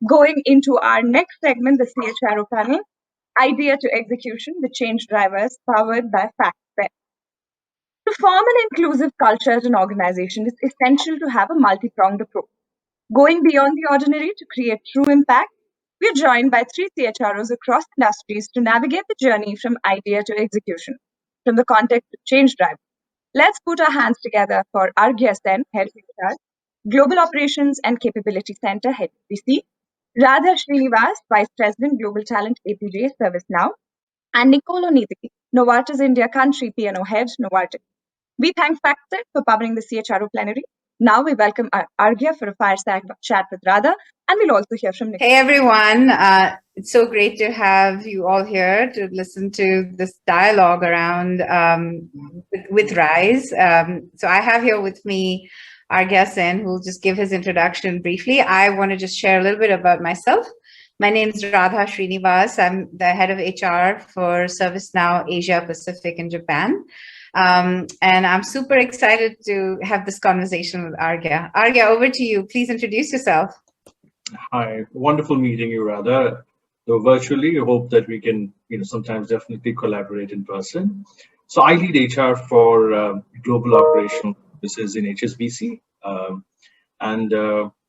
going into our next segment, the 𝘧𝘊 panel, Idea to Execution, the Change Drivers, powered by FactSet. To form an inclusive culture at an organization, it's essential to have a multi-pronged approach. Going beyond the ordinary to create true impact, we are joined by three CHROs across industries to navigate the journey from idea to execution, from the context of change drive. Let's put our hands together for Arghya Sen, Head of HR, Global Operations and Capability Center, HSBC, Radha Shreeniwas, Vice President, Global Talent APJ, ServiceNow, and Niccolo Nitti, Novartis India Country P&O Head, Novartis. We thank FactSet for powering the CHRO plenary. Now we welcome Arghya for a fireside chat with Radha, and we'll also hear from Niccolo. Hey everyone, it's so great to have you all here to listen to this dialogue around with RISE. So I have here with me Arghya Sen, who will just give his introduction briefly. I want to just share a little bit about myself. My name is Radha Shreeniwas. I'm the head of HR for ServiceNow, Asia, Pacific, and Japan. And I'm super excited to have this conversation with Arghya. Arghya, over to you. Please introduce yourself. Hi, wonderful meeting you, Radha. So virtually, I hope that we can, sometimes definitely collaborate in person. So I lead HR for global operational services in HSBC.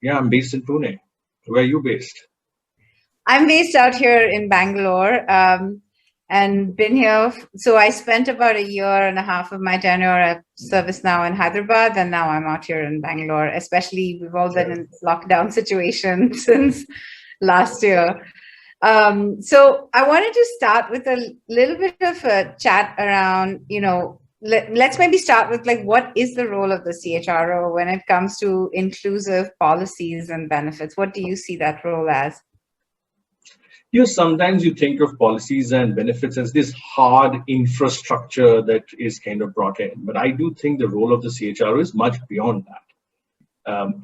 Yeah, I'm based in Pune. Where are you based? I'm based out here in Bangalore. And been here, so I spent about 1.5 years of my tenure at ServiceNow in Hyderabad, and now I'm out here in Bangalore. Especially, we've all been in this lockdown situation since last year. So I wanted to start with a little bit of a chat around, let's maybe start with what is the role of the CHRO when it comes to inclusive policies and benefits? What do you see that role as? Sometimes you think of policies and benefits as this hard infrastructure that is kind of brought in. But I do think the role of the CHRO is much beyond that.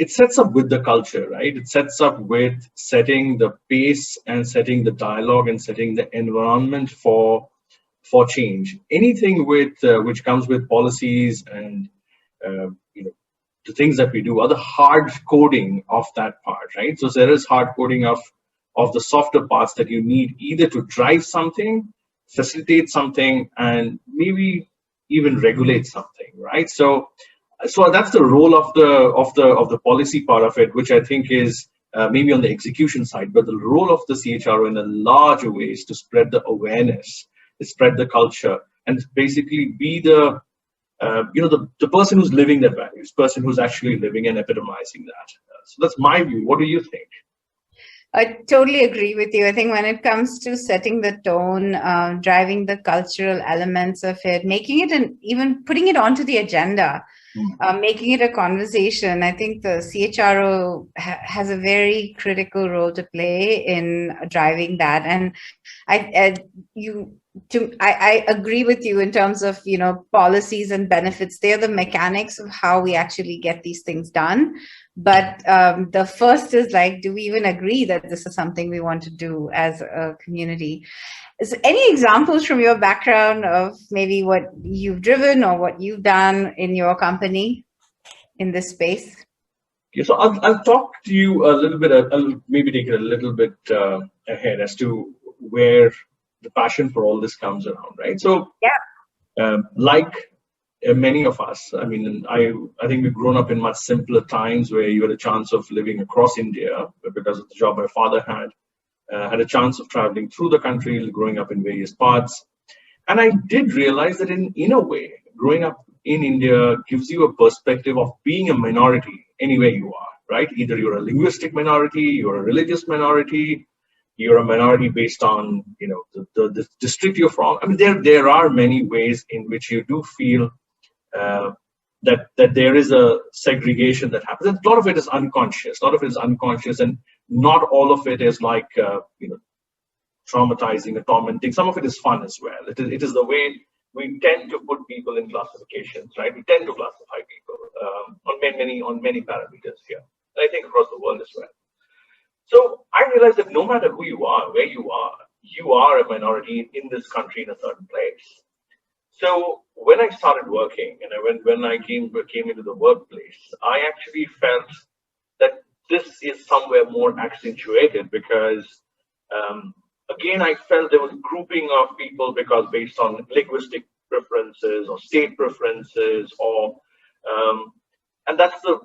It sets up with the culture, right? It sets up with setting the pace and setting the dialogue and setting the environment for change. Anything with which comes with policies and the things that we do are the hard coding of that part, right? So there is hard coding of the softer parts that you need either to drive something, facilitate something, and maybe even regulate something, right? So that's the role of the policy part of it, which I think is maybe on the execution side. But the role of the CHRO in a larger way is to spread the awareness, to spread the culture, and basically be the the person who's living that values, person who's actually living and epitomizing that. So that's my view. What do you think? I totally agree with you. I think when it comes to setting the tone, driving the cultural elements of it, making it and even putting it onto the agenda, making it a conversation, I think the CHRO has a very critical role to play in driving that. And I agree with you in terms of, policies and benefits. They're the mechanics of how we actually get these things done. But the first is do we even agree that this is something we want to do as a community? Is any examples from your background of maybe what you've driven or what you've done in your company in this space? Yeah, so I'll talk to you a little bit, I'll maybe take it a little bit ahead as to where the passion for all this comes around, right? So yeah, many of us, I think we've grown up in much simpler times where you had a chance of living across India because of the job my father had a chance of traveling through the country, growing up in various parts. And I did realize that in a way, growing up in India gives you a perspective of being a minority anywhere you are, right? Either you're a linguistic minority, you're a religious minority, you're a minority based on the district you're from. There are many ways in which you do feel that there is a segregation that happens. And a lot of it is unconscious. And not all of it is traumatizing or tormenting. Some of it is fun as well. It is the way we tend to put people in classifications, right? We tend to classify people on many parameters here. And I think across the world as well. So I realized that no matter who you are, where you are a minority in this country in a certain place. So when I started working and when I came into the workplace, I actually felt that this is somewhere more accentuated because, again, I felt there was grouping of people because based on linguistic preferences or state preferences, or and that's the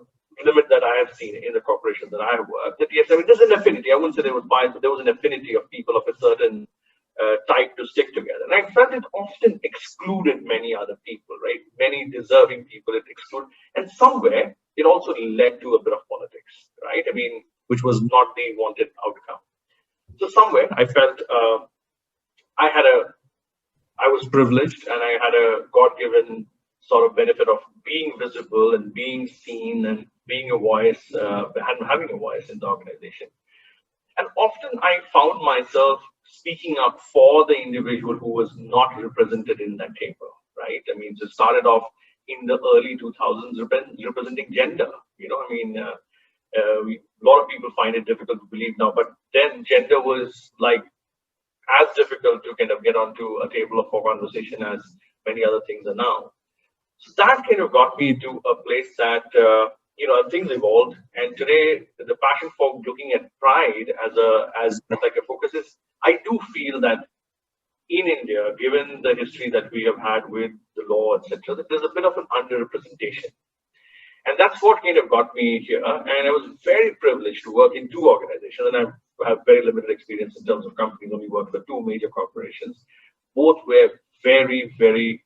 limit that I have seen in the corporation that I have worked. That yes, I mean, there's an affinity. I wouldn't say there was bias, but there was an affinity of people of a certain type to stick together. And I felt it often excluded many other people, right? Many deserving people it excluded. And somewhere it also led to a bit of politics, right? I mean, which was not the wanted outcome. So somewhere I felt I was privileged and I had a God-given sort of benefit of being visible and being seen and being a voice, and having a voice in the organization. And often I found myself speaking up for the individual who was not represented in that table, right? I mean, it started off in the early 2000s representing gender. You know, I mean, a lot of people find it difficult to believe now, but then gender was like as difficult to kind of get onto a table for conversation as many other things are now. So that kind of got me to a place that, you know, things evolved. And today, the passion for looking at pride as like a focus is, I do feel that in India, given the history that we have had with the law, etc., that there's a bit of an underrepresentation. And that's what kind of got me here. And I was very privileged to work in two organizations. And I have very limited experience in terms of companies. Only worked for two major corporations. Both were very, very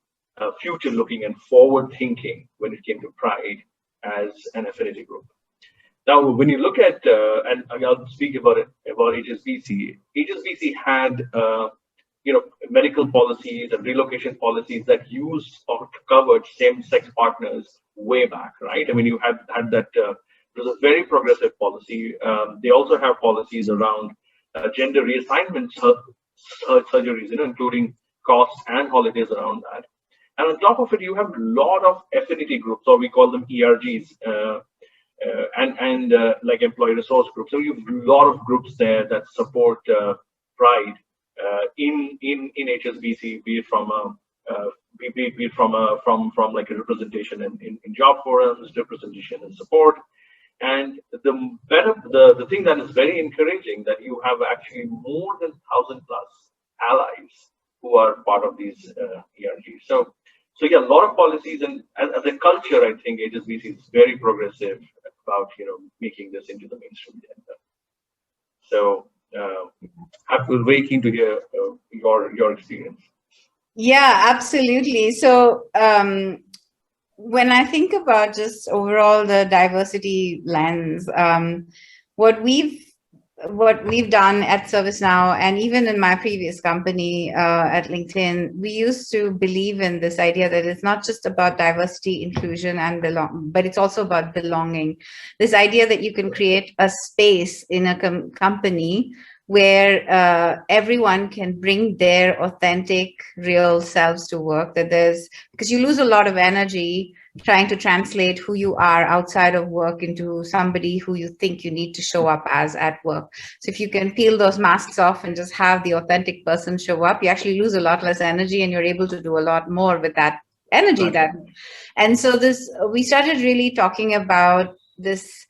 future-looking and forward-thinking when it came to pride as an affinity group. Now, when you look at, and I'll speak about HSBC. HSBC had, you know, medical policies and relocation policies that used or covered same-sex partners way back, right? I mean, you had that. It was a very progressive policy. They also have policies around gender reassignment surgeries, you know, including costs and holidays around that. And on top of it, you have a lot of affinity groups, or we call them ERGs, and like employee resource groups. So you have a lot of groups there that support pride in HSBC, be it from like a representation in job forums, representation and support. And the thing that is very encouraging that you have actually more than 1,000+ allies who are part of these ERGs. So yeah, a lot of policies, and as a culture, I think HSBC is very progressive about, you know, making this into the mainstream agenda. So I was very keen to hear your experience. Yeah, absolutely. So when I think about just overall the diversity lens, what we've done at ServiceNow, and even in my previous company at LinkedIn, we used to believe in this idea that it's not just about diversity, inclusion, and but it's also about belonging. This idea that you can create a space in a company where everyone can bring their authentic, real selves to work, because you lose a lot of energy trying to translate who you are outside of work into somebody who you think you need to show up as at work. So if you can peel those masks off and just have the authentic person show up, you actually lose a lot less energy and you're able to do a lot more with that energy. And so we started really talking about this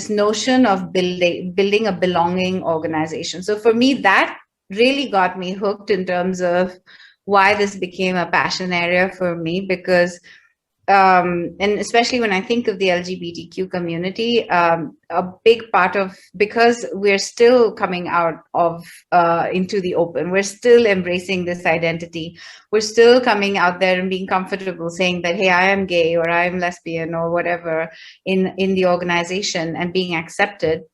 notion of building a belonging organization. So for me, that really got me hooked in terms of why this became a passion area for me, because and especially when I think of the LGBTQ community, a big part of, because we're still coming out of into the open, we're still embracing this identity, we're still coming out there and being comfortable saying that, hey, I am gay or I am lesbian or whatever in the organization and being accepted.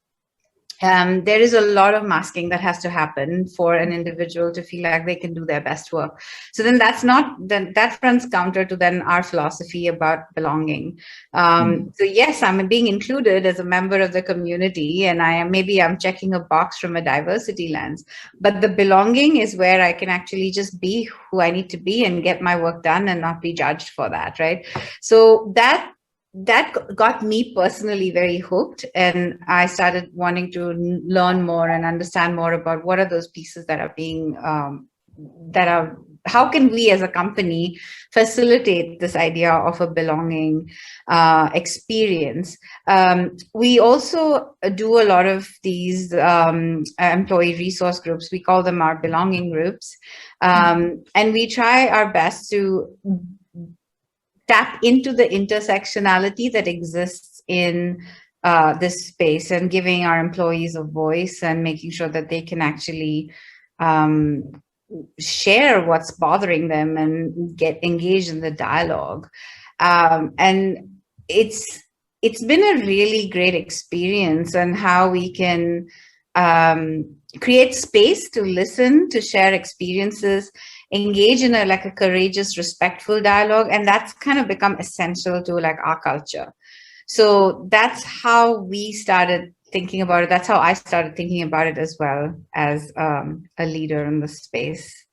There is a lot of masking that has to happen for an individual to feel like they can do their best work. So then that runs counter to then our philosophy about belonging. So yes, I'm being included as a member of the community, and I'm checking a box from a diversity lens, but the belonging is where I can actually just be who I need to be and get my work done and not be judged for that, right? So that got me personally very hooked, and I started wanting to learn more and understand more about what are those pieces that are being that are how can we as a company facilitate this idea of a belonging experience? We also do a lot of these employee resource groups. We call them our belonging groups. And we try our best to tap into the intersectionality that exists in this space and giving our employees a voice and making sure that they can actually share what's bothering them and get engaged in the dialogue. And it's been a really great experience on how we can create space to listen, to share experiences, engage in a courageous, respectful dialogue. And that's kind of become essential to our culture. So that's how we started thinking about it. That's how I started thinking about it as well as a leader in the space.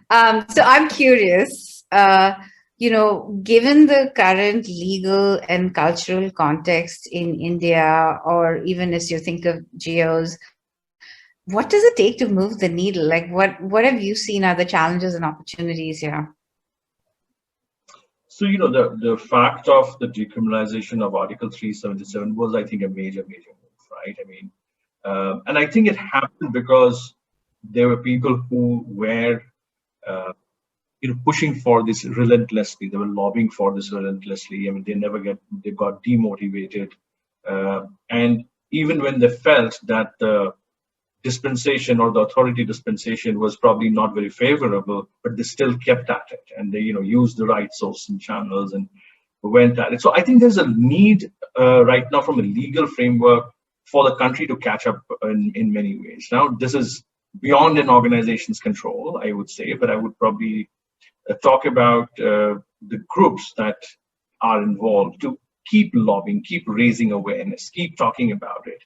So I'm curious, given the current legal and cultural context in India, or even as you think of geos, what does it take to move the needle? What have you seen are the challenges and opportunities here? So, the fact of the decriminalization of Article 377 was, I think, a major move, right? I mean, and I think it happened because there were people who were, pushing for this relentlessly. They were lobbying for this relentlessly. I mean, they got demotivated. And even when they felt that the dispensation or the authority dispensation was probably not very favorable, but they still kept at it, and they used the right source and channels and went at it. So I think there's a need right now from a legal framework for the country to catch up in many ways. Now, this is beyond an organization's control, I would say, but I would probably talk about the groups that are involved to keep lobbying, keep raising awareness, keep talking about it.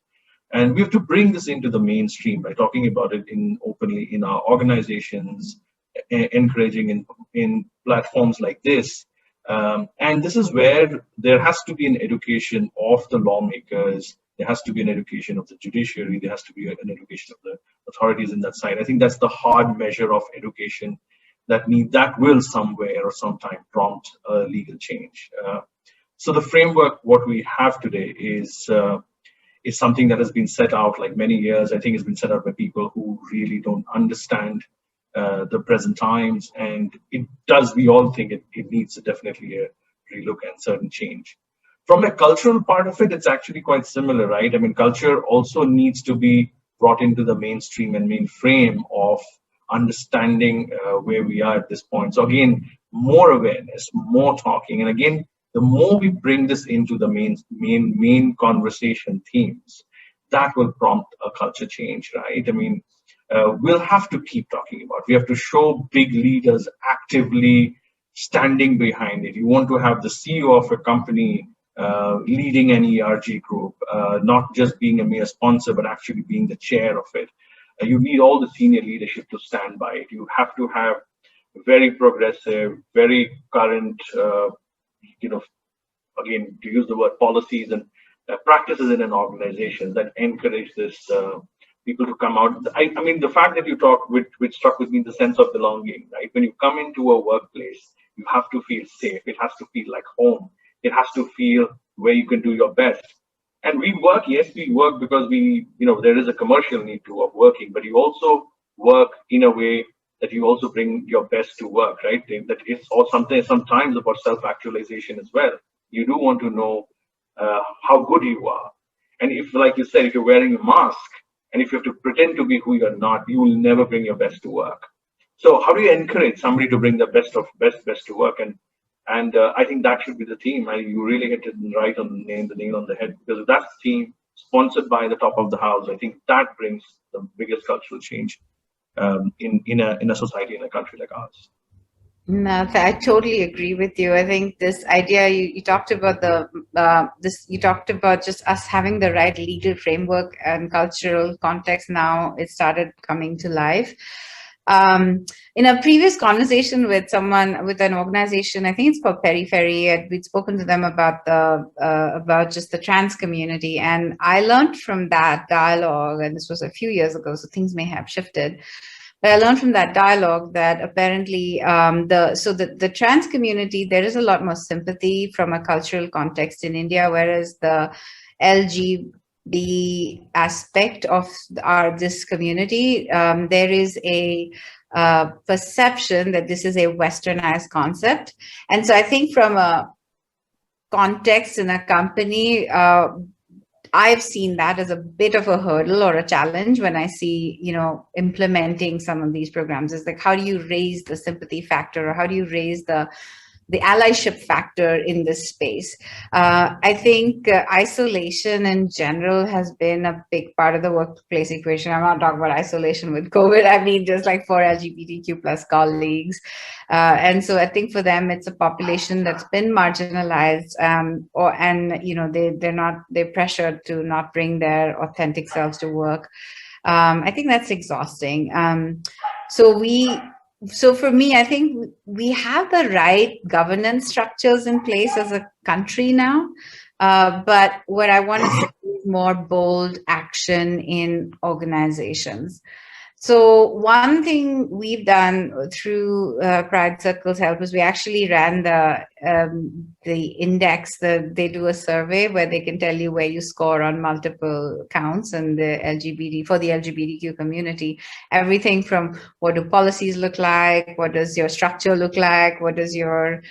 And we have to bring this into the mainstream by talking about it openly in our organizations, encouraging in platforms like this. And this is where there has to be an education of the lawmakers. There has to be an education of the judiciary. There has to be an education of the authorities in that side. I think that's the hard measure of education that will somewhere or sometime prompt legal change. So the framework, what we have today is something that has been set out like many years. I think it's been set out by people who really don't understand the present times, and we all think it needs definitely a relook and certain change. From a cultural part of it, it's actually quite similar, right? I mean, culture also needs to be brought into the mainstream and main frame of understanding where we are at this point. So again, more awareness, more talking, and again, the more we bring this into the main conversation themes, that will prompt a culture change, right? I mean, we'll have to keep talking about it. We have to show big leaders actively standing behind it. You want to have the CEO of a company leading an ERG group, not just being a mere sponsor, but actually being the chair of it. You need all the senior leadership to stand by it. You have to have very progressive, very current, again, to use the word policies and practices in an organization that encourage this people to come out. I mean, the fact that you talk, which struck with me, the sense of belonging, right? When you come into a workplace, you have to feel safe. It has to feel like home. It has to feel where you can do your best. And we work, yes, we work because there is a commercial need of working, but you also work in a way that you also bring your best to work, right? That it's all sometimes about self-actualization as well. You do want to know how good you are. And if, like you said, if you're wearing a mask and if you have to pretend to be who you're not, you will never bring your best to work. So how do you encourage somebody to bring the best to work? And I think that should be the theme. You really hit it right on the nail on the head, because if that's the theme sponsored by the top of the house, I think that brings the biggest cultural change in a society, in a country like ours. No, I totally agree with you. I think this idea you talked about you talked about just us having the right legal framework and cultural context. Now it started coming to life. In a previous conversation with an organization, I think it's called Periphery, we'd spoken to them about just the trans community, and I learned from that dialogue, and this was a few years ago, so things may have shifted. But I learned from that dialogue that apparently the trans community, there is a lot more sympathy from a cultural context in India, whereas the LGBT aspect of this community, there is a perception that this is a westernized concept. And so I think from a context in a company, I've seen that as a bit of a hurdle or a challenge when I see, implementing some of these programs. Is like, how do you raise the sympathy factor, or how do you raise the allyship factor in this space? I think isolation in general has been a big part of the workplace equation. I'm not talking about isolation with COVID. I mean, just like for LGBTQ+ colleagues. And so I think for them, it's a population that's been marginalized, they're pressured to not bring their authentic selves to work. I think that's exhausting. So for me, I think we have the right governance structures in place as a country now. But what I want to see is more bold action in organizations. So one thing we've done through Pride Circle's help is we actually ran the index. They do a survey where they can tell you where you score on multiple counts and for the LGBTQ community. Everything from what do policies look like, what does your structure look like, what does your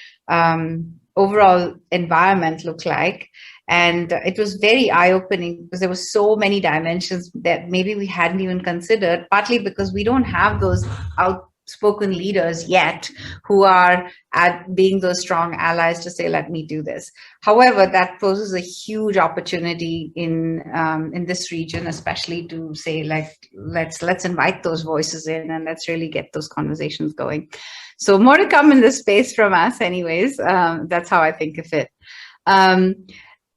overall environment look like. And it was very eye-opening because there were so many dimensions that maybe we hadn't even considered, partly because we don't have those outspoken leaders yet who are being those strong allies to say, let me do this. However, that poses a huge opportunity in this region, especially to say, like, let's invite those voices in and let's really get those conversations going. So more to come in this space from us anyways. That's how I think of it.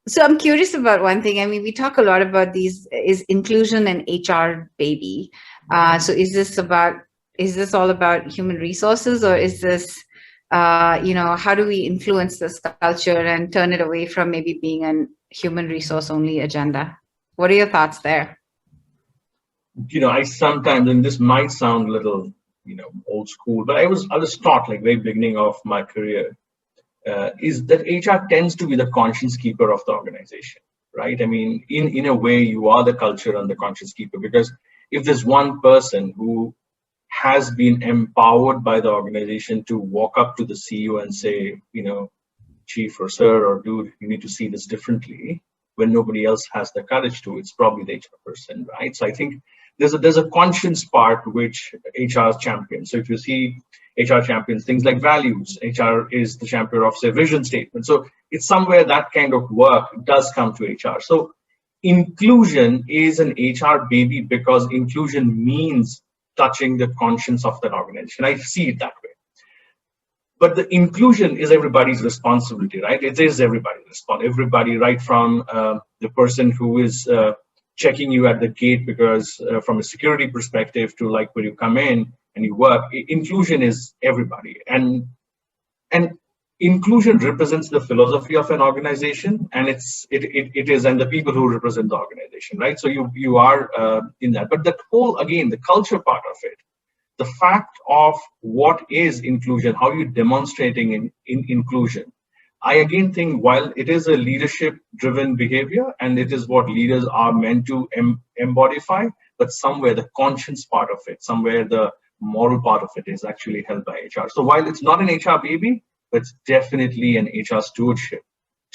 So I'm curious about one thing. I mean, we talk a lot about is inclusion and HR baby. So is this all about human resources, or is this, how do we influence this culture and turn it away from maybe being a human resource only agenda? What are your thoughts there? I sometimes, and this might sound a little, old school, but I was taught, like, very beginning of my career, is that HR tends to be the conscience keeper of the organization, right? I mean, in a way, you are the culture and the conscience keeper, because if there's one person who has been empowered by the organization to walk up to the CEO and say, chief or sir or dude, you need to see this differently, when nobody else has the courage to, it's probably the HR person, right? So I think there's a conscience part which HR champions. So if you see HR champions things like values, HR is the champion of, say, vision statement. So it's somewhere that kind of work does come to HR. So inclusion is an HR baby because inclusion means touching the conscience of that organization. I see it that way. But the inclusion is everybody's responsibility, right? It is everybody's responsibility. Everybody, right from the person who is checking you at the gate, because from a security perspective, to like when you come in and you work, inclusion is everybody. And inclusion represents the philosophy of an organization, and it is, and the people who represent the organization, right? So you are in that. But that whole, again, the culture part of it, the fact of what is inclusion, how you're demonstrating in inclusion. I again think while it is a leadership-driven behavior and it is what leaders are meant to embodify, but somewhere the conscience part of it, somewhere the moral part of it is actually held by HR. So while it's not an HR baby, but it's definitely an HR stewardship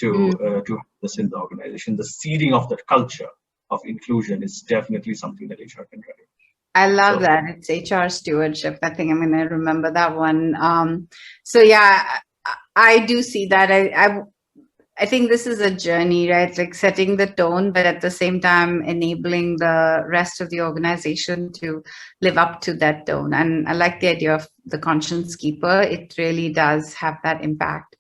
to have this in the organization. The seeding of that culture of inclusion is definitely something that HR can drive. I love that. It's HR stewardship. I think I'm going to remember that one. So yeah, I do see that. I think this is a journey, right? Like setting the tone, but at the same time enabling the rest of the organization to live up to that tone. And I like the idea of the conscience keeper. It really does have that impact.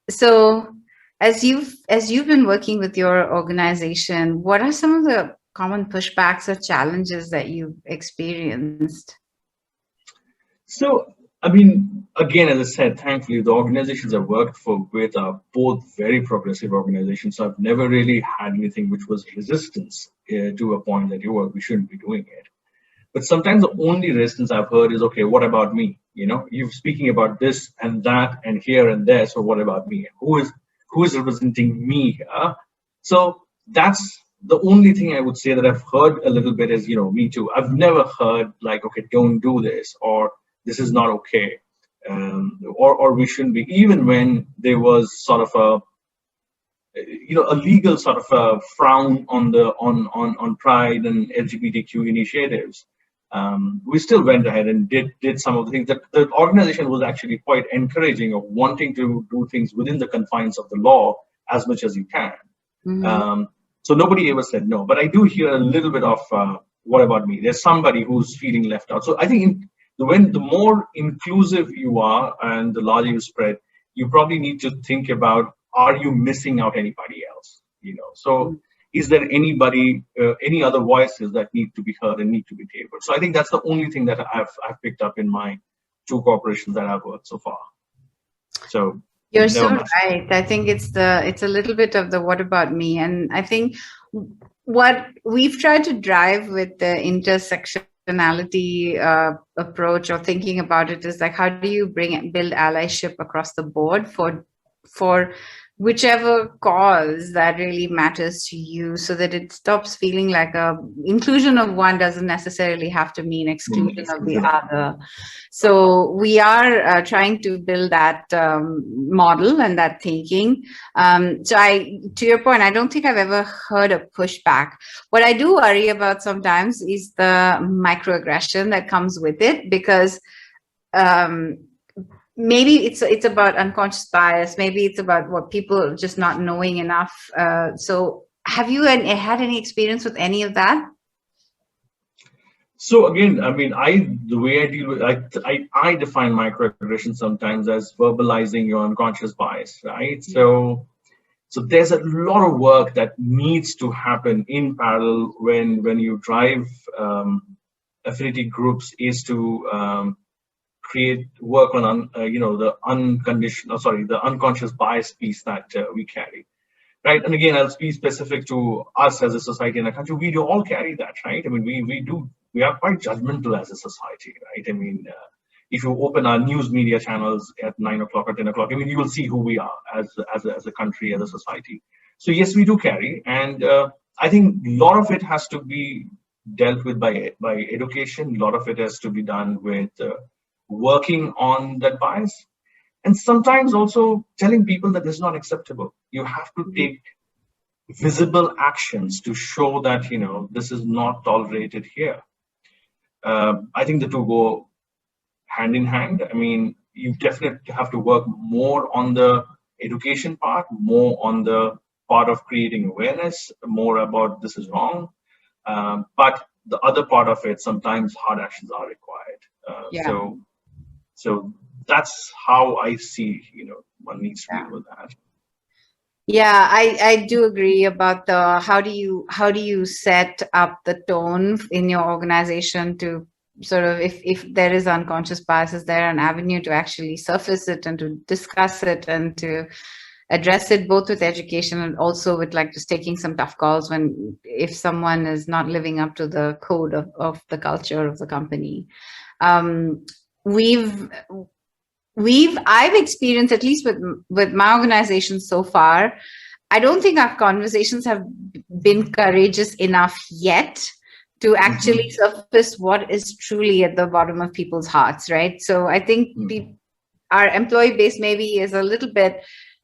So as you've been working with your organization, what are some of the common pushbacks or challenges that you've experienced? So, I mean, again, as I said, thankfully, the organizations I've worked with are both very progressive organizations. So I've never really had anything which was resistance to a point that we shouldn't be doing it. But sometimes the only resistance I've heard is, okay, what about me? You're speaking about this and that and here and there. So what about me? Who is representing me here? So that's the only thing I would say that I've heard a little bit is, me too. I've never heard like, okay, don't do this, or this is not okay, or we shouldn't be. Even when there was sort of a legal sort of a frown on pride and LGBTQ initiatives, we still went ahead and did some of the things that the organization was actually quite encouraging of, wanting to do things within the confines of the law as much as you can. Mm-hmm. So nobody ever said no, but I do hear a little bit of what about me? There's somebody who's feeling left out. So I think when the more inclusive you are and the larger you spread, you probably need to think about, are you missing out anybody else? So is there anybody, any other voices that need to be heard and need to be tabled? So I think that's the only thing that I've picked up in my 2 corporations that I've worked so far. So you're so right. I think it's a little bit of the what about me, and I think what we've tried to drive with the intersectionality approach or thinking about it is like, how do you build allyship across the board for whichever cause that really matters to you, so that it stops feeling like inclusion of one doesn't necessarily have to mean exclusion of the other. So we are trying to build that model and that thinking. So to your point, I don't think I've ever heard a pushback. What I do worry about sometimes is the microaggression that comes with it, because maybe it's about unconscious bias. Maybe it's about what people just not knowing enough. So have you had any experience with any of that? So again, I mean, the way I deal with, I define microaggression sometimes as verbalizing your unconscious bias, right? So there's a lot of work that needs to happen in parallel when you drive affinity groups, is to work on the unconscious bias piece that we carry, right? And again, I'll be specific to us as a society and a country. We do all carry that, right? I mean, we are quite judgmental as a society, right? I mean, if you open our news media channels at 9 o'clock or 10 o'clock, I mean, you will see who we are as a country, as a society. So yes, we do carry, and I think a lot of it has to be dealt with by education. A lot of it has to be done with working on that bias, and sometimes also telling people that this is not acceptable. You have to take visible actions to show that this is not tolerated here. I think the two go hand in hand. I mean, you definitely have to work more on the education part, more on the part of creating awareness, more about this is wrong. But the other part of it, sometimes hard actions are required. So that's how I see, one needs to deal with that. Yeah, I do agree about the how do you set up the tone in your organization to sort of, if there is unconscious bias, is there an avenue to actually surface it and to discuss it and to address it, both with education and also with like just taking some tough calls if someone is not living up to the code of the culture of the company. I've experienced, at least with my organization so far, I don't think our conversations have been courageous enough yet to actually surface what is truly at the bottom of people's hearts, right? So I think our employee base maybe is a little bit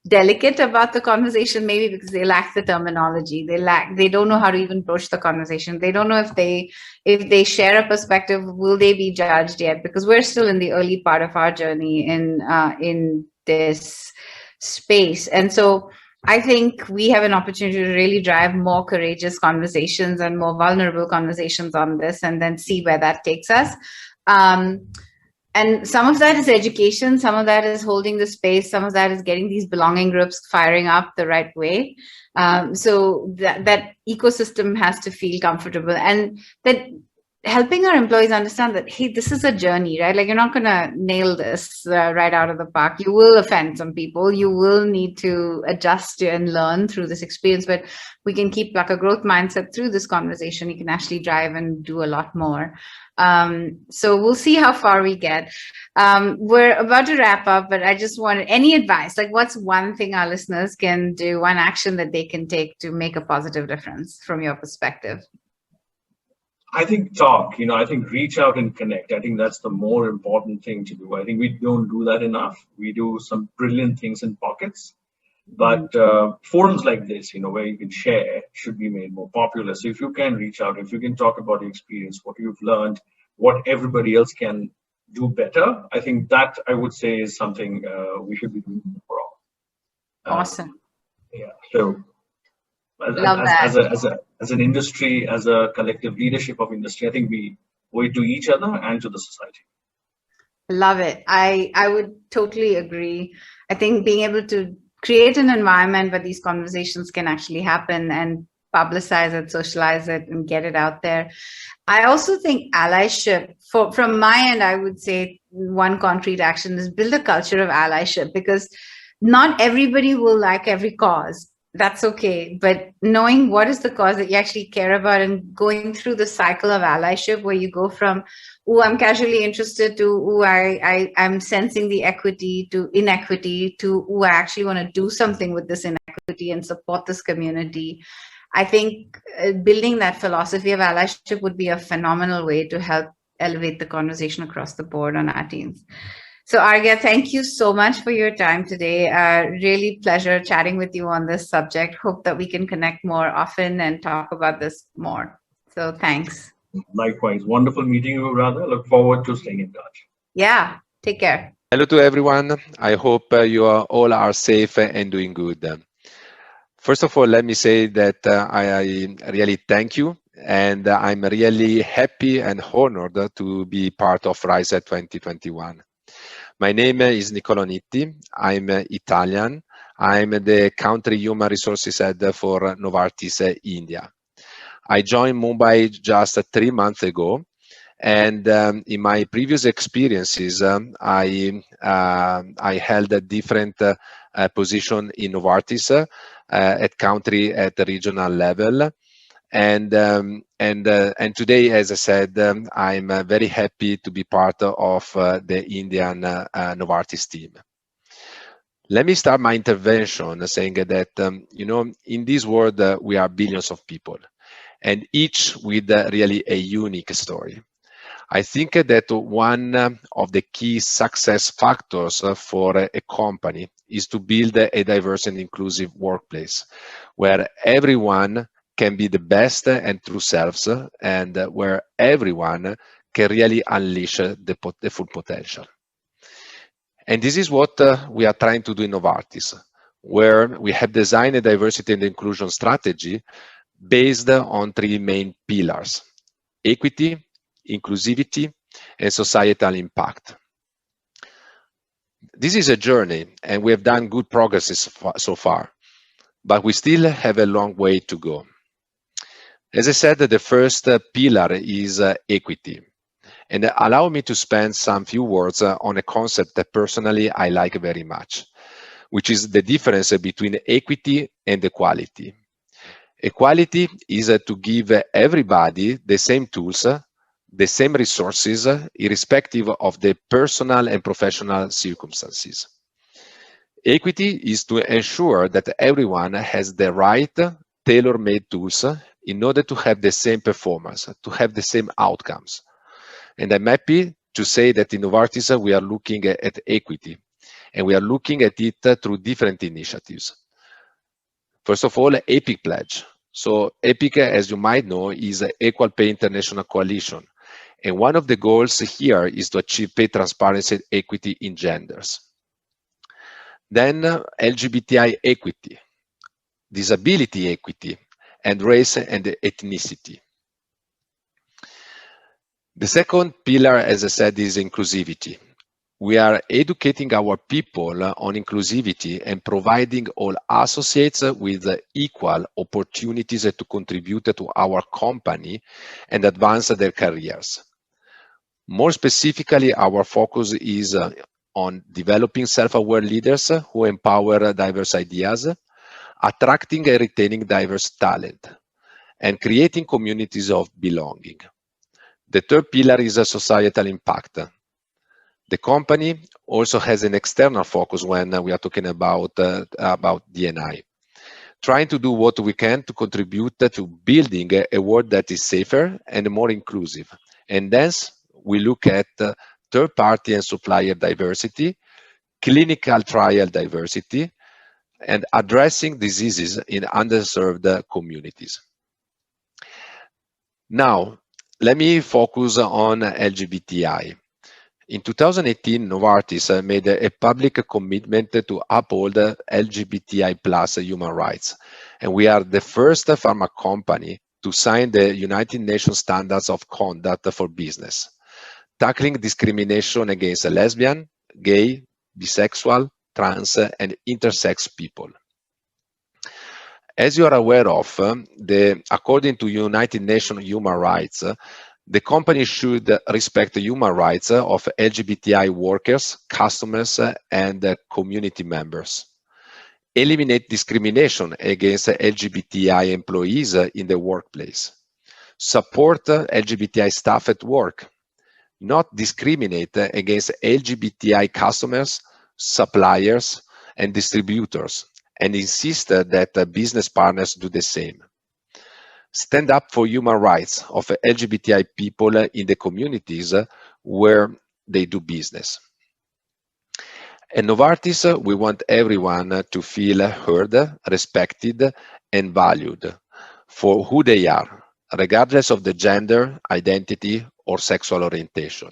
delicate about the conversation, maybe because they lack the terminology. They don't know how to even approach the conversation. They don't know if they share a perspective, will they be judged yet? Because we're still in the early part of our journey in this space. And so I think we have an opportunity to really drive more courageous conversations and more vulnerable conversations on this, and then see where that takes us. And some of that is education, some of that is holding the space, some of that is getting these belonging groups firing up the right way. So that ecosystem has to feel comfortable, and that helping our employees understand that, hey, this is a journey, right? Like, you're not going to nail this right out of the park. You will offend some people. You will need to adjust and learn through this experience, but we can keep like a growth mindset through this conversation. You can actually drive and do a lot more. So we'll see how far we get. We're about to wrap up, but I just wanted any advice, like what's one thing our listeners can do, one action that they can take to make a positive difference from your perspective? I think talk, I think reach out and connect. I think that's the more important thing to do. I think we don't do that enough. We do some brilliant things in pockets, but forums like this, where you can share, should be made more popular. So if you can reach out, if you can talk about your experience, what you've learned, what everybody else can do better, I think that I would say is something we should be doing more of. Awesome. Yeah. So as an industry, as a collective leadership of industry, I think we owe it to each other and to the society. Love it. I would totally agree. I think being able to create an environment where these conversations can actually happen and publicize it, socialize it, and get it out there. I also think allyship, from my end, I would say one concrete action is build a culture of allyship, because not everybody will like every cause. That's okay. But knowing what is the cause that you actually care about and going through the cycle of allyship, where you go from, oh, I'm casually interested, to, oh, I'm sensing the equity, to inequity, to, oh, I actually want to do something with this inequity and support this community. I think building that philosophy of allyship would be a phenomenal way to help elevate the conversation across the board on our teams. So Arghya, thank you so much for your time today. Really pleasure chatting with you on this subject. Hope that we can connect more often and talk about this more. So thanks. Likewise. Wonderful meeting you, Radha. Look forward to staying in touch. Yeah. Take care. Hello to everyone. I hope you all are safe and doing good. First of all, let me say that I really thank you, and I'm really happy and honored to be part of RISE 2021. My name is Niccolo Nitti. I'm Italian. I'm the country human resources head for Novartis India. I joined Mumbai just 3 months ago, and in my previous experiences, I held a different position in Novartis at country, at the regional level. And today, as I said, I'm very happy to be part of the Indian Novartis team. Let me start my intervention saying that, in this world, we are billions of people, and each with really a unique story. I think that one of the key success factors for a company is to build a diverse and inclusive workplace where everyone can be the best and true selves, and where everyone can really unleash the full potential. And this is what we are trying to do in Novartis, where we have designed a diversity and inclusion strategy based on 3 main pillars: equity, inclusivity, and societal impact. This is a journey, and we have done good progress so far, but we still have a long way to go. As I said, the first pillar is equity. And allow me to spend some few words on a concept that personally I like very much, which is the difference between equity and equality. Equality is to give everybody the same tools, the same resources, irrespective of the personal and professional circumstances. Equity is to ensure that everyone has the right, tailor-made tools in order to have the same performance, to have the same outcomes. And I'm happy to say that in Novartis, we are looking at equity, and we are looking at it through different initiatives. First of all, EPIC Pledge. So EPIC, as you might know, is an Equal Pay International Coalition. And one of the goals here is to achieve pay transparency and equity in genders. Then LGBTI equity, disability equity, and race and ethnicity. The second pillar, as I said, is inclusivity. We are educating our people on inclusivity and providing all associates with equal opportunities to contribute to our company and advance their careers. More specifically, our focus is on developing self-aware leaders who empower diverse ideas, attracting and retaining diverse talent, and creating communities of belonging. The third pillar is a societal impact. The company also has an external focus when we are talking about D&I, trying to do what we can to contribute to building a world that is safer and more inclusive. And thence, we look at third-party and supplier diversity, clinical trial diversity, and addressing diseases in underserved communities. Now, let me focus on LGBTI. In 2018, Novartis made a public commitment to uphold LGBTI plus human rights, and we are the first pharma company to sign the United Nations Standards of Conduct for Business, tackling discrimination against lesbian, gay, bisexual, trans, and intersex people. As you are aware of, according to United Nations Human Rights, the company should respect the human rights of LGBTI workers, customers, and community members, eliminate discrimination against LGBTI employees in the workplace, support LGBTI staff at work, not discriminate against LGBTI customers, suppliers, and distributors, and insist that business partners do the same. Stand up for human rights of LGBTI people in the communities where they do business. At Novartis, we want everyone to feel heard, respected, and valued for who they are, regardless of the gender, identity, or sexual orientation.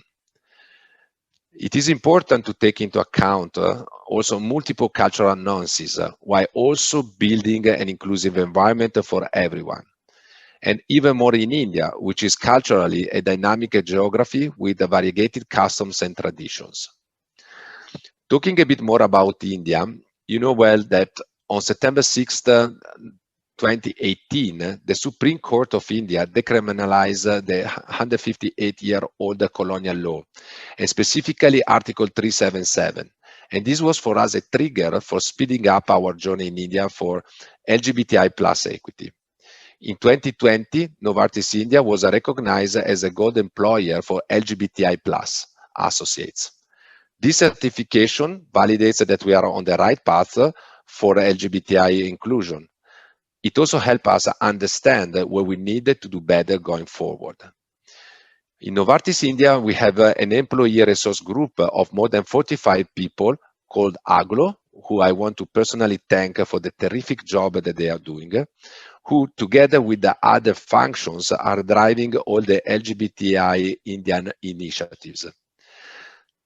It is important to take into account also multiple cultural nuances while also building an inclusive environment for everyone. And even more in India, which is culturally a dynamic geography with variegated customs and traditions. Talking a bit more about India, you know well that on September 6th, 2018, the Supreme Court of India decriminalized the 158-year-old colonial law, and specifically Article 377. And this was for us a trigger for speeding up our journey in India for LGBTI plus equity. In 2020, Novartis India was recognized as a gold employer for LGBTI plus associates. This certification validates that we are on the right path for LGBTI inclusion. It also helps us understand where we need to do better going forward. In Novartis India, we have an employee resource group of more than 45 people called AGLO, who I want to personally thank for the terrific job that they are doing, who together with the other functions are driving all the LGBTI Indian initiatives.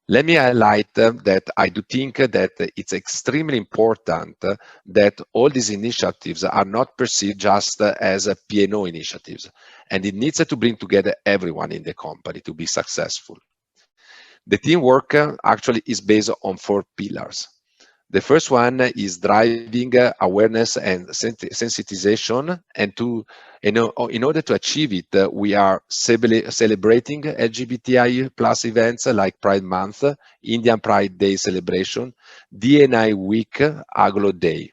Let me highlight that I do think that it's extremely important that all these initiatives are not perceived just as P&O initiatives, and it needs to bring together everyone in the company to be successful. The teamwork actually is based on 4 pillars. The first one is driving awareness and sensitization, and in order to achieve it, we are celebrating LGBTI plus events like Pride Month, Indian Pride Day celebration, D&I Week, Aglo Day.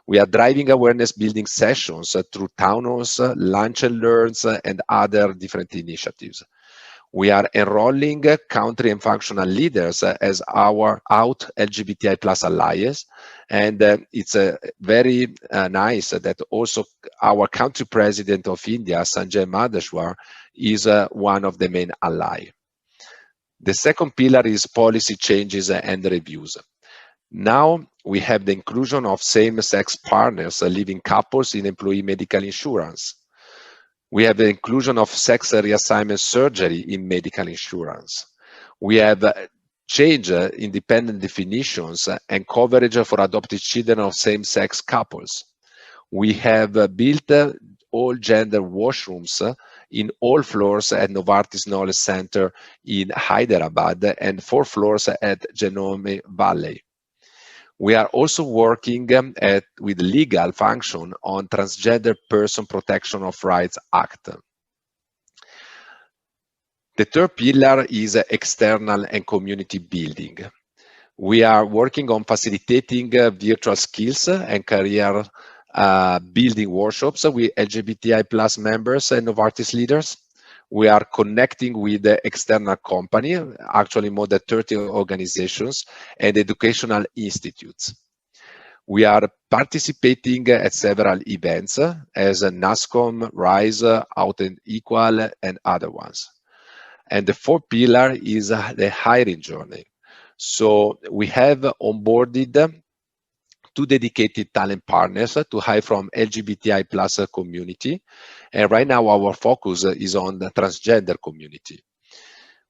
We are driving awareness building sessions through town halls, lunch and learns, and other different initiatives. We are enrolling country and functional leaders as our Out LGBTI Plus allies, and it's very nice that also our country president of India, Sanjay Madheshwar, is one of the main allies. The second pillar is policy changes and reviews. Now we have the inclusion of same-sex partners, living couples in employee medical insurance. We have the inclusion of sex reassignment surgery in medical insurance. We have changed independent definitions and coverage for adopted children of same-sex couples. We have built all gender washrooms in all floors at Novartis Knowledge Center in Hyderabad and 4 floors at Genome Valley. We are also working with legal function on Transgender Person Protection of Rights Act. The third pillar is external and community building. We are working on facilitating virtual skills and career building workshops with LGBTI+ members and Novartis leaders. We are connecting with the external company, actually more than 30 organizations and educational institutes. We are participating at several events as NASCOM, RISE, Out and Equal, and other ones. And the fourth pillar is the hiring journey. So we have onboarded 2 dedicated talent partners to hire from LGBTI+ community. And right now our focus is on the transgender community.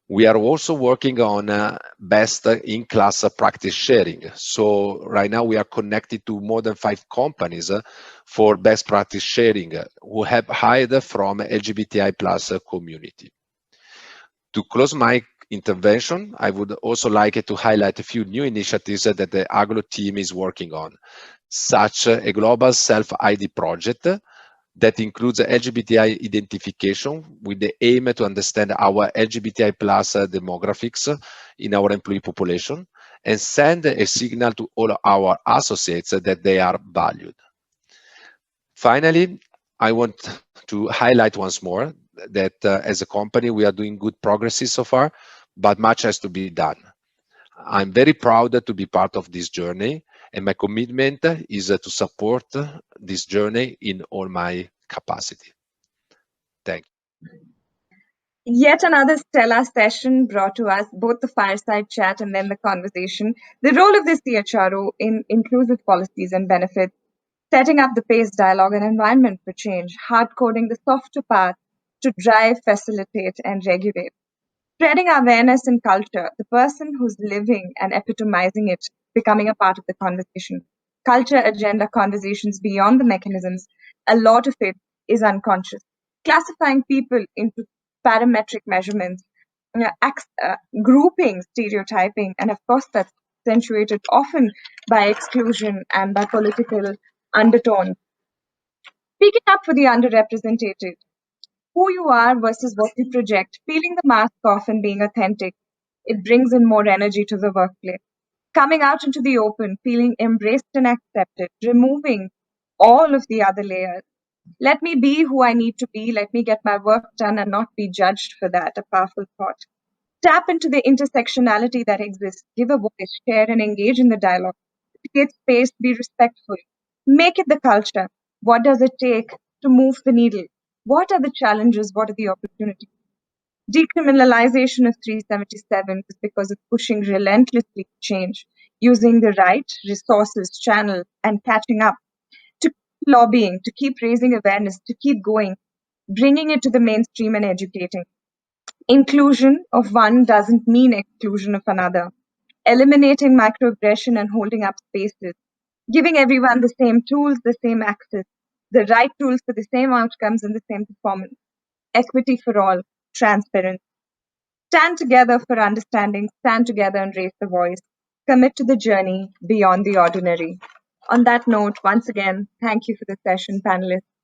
We are also working on best in-class practice sharing. So right now we are connected to more than 5 companies for best practice sharing who have hired from LGBTI+ community. To close my intervention, I would also like to highlight a few new initiatives that the AGLO team is working on, such a global self-ID project that includes LGBTI identification with the aim to understand our LGBTI+ demographics in our employee population and send a signal to all our associates that they are valued. Finally, I want to highlight once more that as a company, we are doing good progresses so far, but much has to be done. I'm very proud to be part of this journey, and my commitment is to support this journey in all my capacity. Thank you. Yet another stellar session brought to us both the fireside chat and then the conversation, the role of the CHRO in inclusive policies and benefits, setting up the pace, dialogue, and environment for change, hard-coding the softer path to drive, facilitate, and regulate. Spreading awareness and culture, the person who's living and epitomizing it, becoming a part of the conversation. Culture agenda conversations beyond the mechanisms, a lot of it is unconscious. Classifying people into parametric measurements, grouping, stereotyping, and of course that's accentuated often by exclusion and by political undertones. Speaking up for the underrepresented, who you are versus what you project, peeling the mask off and being authentic, it brings in more energy to the workplace. Coming out into the open, feeling embraced and accepted, removing all of the other layers. Let me be who I need to be. Let me get my work done and not be judged for that. A powerful thought. Tap into the intersectionality that exists. Give a voice, share, and engage in the dialogue. Create space, be respectful. Make it the culture. What does it take to move the needle? What are the challenges? What are the opportunities? Decriminalization of 377 is because of pushing relentlessly to change, using the right resources, channel, and catching up, to keep lobbying, to keep raising awareness, to keep going, bringing it to the mainstream and educating. Inclusion of one doesn't mean exclusion of another. Eliminating microaggression and holding up spaces. Giving everyone the same tools, the same access, the right tools for the same outcomes and the same performance. Equity for all, transparency. Stand together for understanding, stand together and raise the voice. Commit to the journey beyond the ordinary. On that note, once again, thank you for the session, panelists.